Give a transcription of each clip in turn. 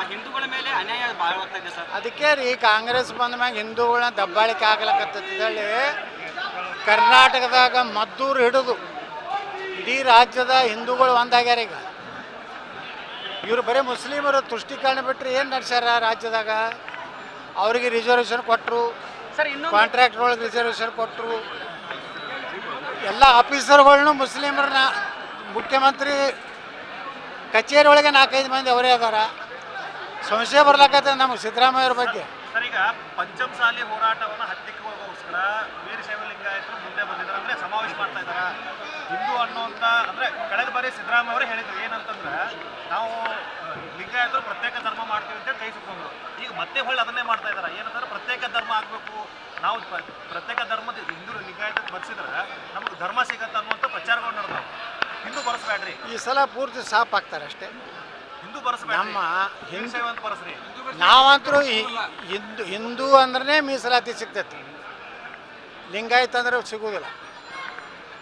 ಹಿಂದೂಗಳ ಮೇಲೆ ಅನ್ಯಾಯ ಭಾಳ ಆಗ್ತಾ ಇದೆ ಸರ್. ಅದಕ್ಕೆ ರೀ ಕಾಂಗ್ರೆಸ್ ಬಂದ ಮ್ಯಾಗ ಹಿಂದೂಗಳನ್ನ ದಬ್ಬಾಳಿಕೆ ಆಗ್ಲಕತ್ತೇಳಿ ಕರ್ನಾಟಕದಾಗ ಮದ್ದೂರು ಹಿಡಿದು ಇಡೀ ರಾಜ್ಯದ ಹಿಂದೂಗಳು ಒಂದಾಗ್ಯಾರ. ಈಗ ಇವರು ಬರೀ ಮುಸ್ಲಿಮರು ತುಷ್ಟೀಕರಣ ಬಿಟ್ಟರೆ ಏನು ನಡೆಸ್ಯಾರ ರಾಜ್ಯದಾಗ? ಅವರಿಗೆ ರಿಸರ್ವೇಷನ್ ಕೊಟ್ಟರು, ಕಾಂಟ್ರಾಕ್ಟ್ ಒಳಗೆ ರಿಸರ್ವೇಷನ್ ಕೊಟ್ಟರು. ಎಲ್ಲ ಆಫೀಸರ್ಗಳ್ನು ಮುಸ್ಲಿಮರನ್ನ ಮುಖ್ಯಮಂತ್ರಿ ಕಚೇರಿ ಒಳಗೆ 4-5 ಮಂದಿ ಅವರೇ ಅದಾರ. ಸಂಶಯ ಬರ್ಲಾಕತ್ತೆ ನಮಗೆ ಸಿದ್ದರಾಮಯ್ಯವ್ರ ಬಗ್ಗೆ. ಸರ್, ಈಗ ಪಂಚಮಸಾಲಿ ಹೋರಾಟವನ್ನು ಹತ್ತಿಕ್ಕೋಸ್ಕರ ವೀರಶೈವ ಲಿಂಗಾಯತರು ಮುಂದೆ ಬಂದಿದ್ದಾರೆ, ಅಂದರೆ ಸಮಾವೇಶ ಮಾಡ್ತಾ ಇದ್ದಾರೆ. ಹಿಂದೂ ಅನ್ನೋಂಥ ಅಂದರೆ ಕಳೆದ ಬಾರಿ ಸಿದ್ದರಾಮಯ್ಯ ಅವರು ಹೇಳಿದ್ರು ಏನಂತಂದ್ರೆ ನಾವು ಲಿಂಗಾಯತರು ಪ್ರತ್ಯೇಕ ಧರ್ಮ ಮಾಡ್ತೀವಿ ಅಂತ ಕೈ ಸುತ್ತಂದ್ರು. ಈಗ ಮತ್ತೆ ಹೊಳ್ಳಿ ಅದನ್ನೇ ಮಾಡ್ತಾ ಇದ್ದಾರೆ. ಏನಂದ್ರೆ ಪ್ರತ್ಯೇಕ ಧರ್ಮ ಆಗಬೇಕು, ನಾವು ಪ್ರತ್ಯೇಕ ಧರ್ಮದ ಹಿಂದೂ ಲಿಂಗಾಯತಕ್ಕೆ ಬರ್ಸಿದ್ರೆ ನಮ್ಗೆ ಧರ್ಮ ಸಿಗತ್ತೆ ಅನ್ನುವಂಥ ಪ್ರಚಾರಗಳು ನಡೆದವು. ಹಿಂದೂ ಬರೆಸ್ಬೇಡ್ರಿ, ಈ ಸಲ ಪೂರ್ತಿ ಸಾಫ್ ಆಗ್ತಾರೆ ಅಷ್ಟೇ. ಹಿಂದೂ ಬರೆಸ್ಬೇಡ್ರಿ, ನಮ್ಮ ಹಿಂದೂ ಅಂತ ಬರೆಸ್ರಿ. ನಾವಂತರೂ ಹಿಂದೂ ಅಂದ್ರೆ ಮೀಸಲಾತಿ ಸಿಗ್ತೈತಿ, ಲಿಂಗಾಯತ ಅಂದ್ರೆ ಸಿಗುವುದಿಲ್ಲ.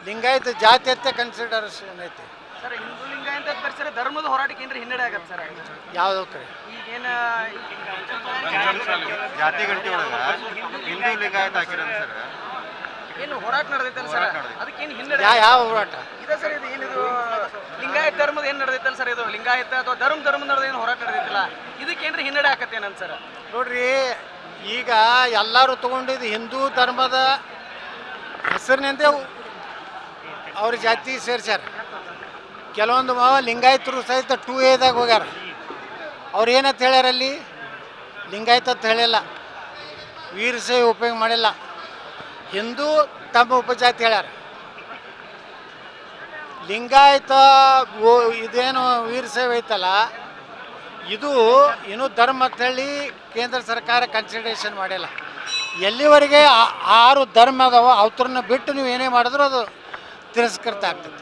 ಲಿಂಗಾಯತ ಜಾತಿ ಅಂತ ಕನ್ಸಿಡರೇಷನ್ ಐತಿ ಸರ್. ಹಿಂದೂ ಲಿಂಗಾಯತ ಬರ್ಸಿದ್ರೆ ಧರ್ಮದ ಹೋರಾಟಕ್ಕೆ ಏನ್ರಿ ಹಿನ್ನಡೆ ಆಗತ್ತೆ ಸರ್? ಯಾವುದಕ್ಕೆ ಈಗೇನು ಜಾತಿ ಗಂಟೆ ಒಳಗೆ ಹಿಂದೂ ಲಿಂಗಾಯತ ಹಾಕಿರೋದು ಸರ್, ಏನು ಹೋರಾಟ ನಡೆದೈತಲ್ಲ ಸರ್, ಅದಕ್ಕೇನು ಹಿನ್ನಡೆ ಯಾವ ಹೋರಾಟ ಇದೆ ಸರ್? ಇದು ಏನಿದು ಲಿಂಗಾಯತ ಧರ್ಮದ ಏನು ನಡೆದೈತಲ್ಲ ಸರ್? ಇದು ಲಿಂಗಾಯತ ಅಥವಾ ಧರ್ಮ ನಡೆದ ಏನು ಹೋರಾಟ ನಡೆದೈತಲ್ಲ, ಇದಕ್ಕೇನ್ರಿ ಹಿನ್ನಡೆ ಆಕತ್ತೇನಂತ ಸರ್? ನೋಡ್ರಿ, ಈಗ ಎಲ್ಲರೂ ತಗೊಂಡಿದ್ದು ಹಿಂದೂ ಧರ್ಮದ ಹೆಸರಿನಿಂದ ಅವ್ರ ಜಾತಿ ಸೇರ್ಸ್ಯಾರ. ಕೆಲವೊಂದು ಲಿಂಗಾಯತರು ಸಹಿತ 2A ಹೋಗ್ಯಾರ. ಅವ್ರು ಏನಂತ ಹೇಳ್ಯಾರ ಅಲ್ಲಿ? ಲಿಂಗಾಯತ ಅಂತ ಹೇಳಿಲ್ಲ, ವೀರಶೈವ ಉಪಯೋಗ ಮಾಡಿಲ್ಲ, ಹಿಂದೂ ತಮ್ಮ ಉಪಜಾತಿ ಹೇಳ್ಯಾರ. ಲಿಂಗಾಯತ ಇದೇನು ವೀರಶೈವ ಐತಲ್ಲ, ಇದು ಇನ್ನೂ ಧರ್ಮ ಅಂತ ಹೇಳಿ ಕೇಂದ್ರ ಸರ್ಕಾರ ಕನ್ಸಿಡರೇಷನ್ ಮಾಡಿಲ್ಲ. ಎಲ್ಲಿವರೆಗೆ 6 ಧರ್ಮ ಅದಾವ ಅವ್ರನ್ನ ಬಿಟ್ಟು ನೀವು ಏನೇ ಮಾಡಿದ್ರು ಅದು ತಿರಸ್ಕೃತ ಆಗ್ತದೆ.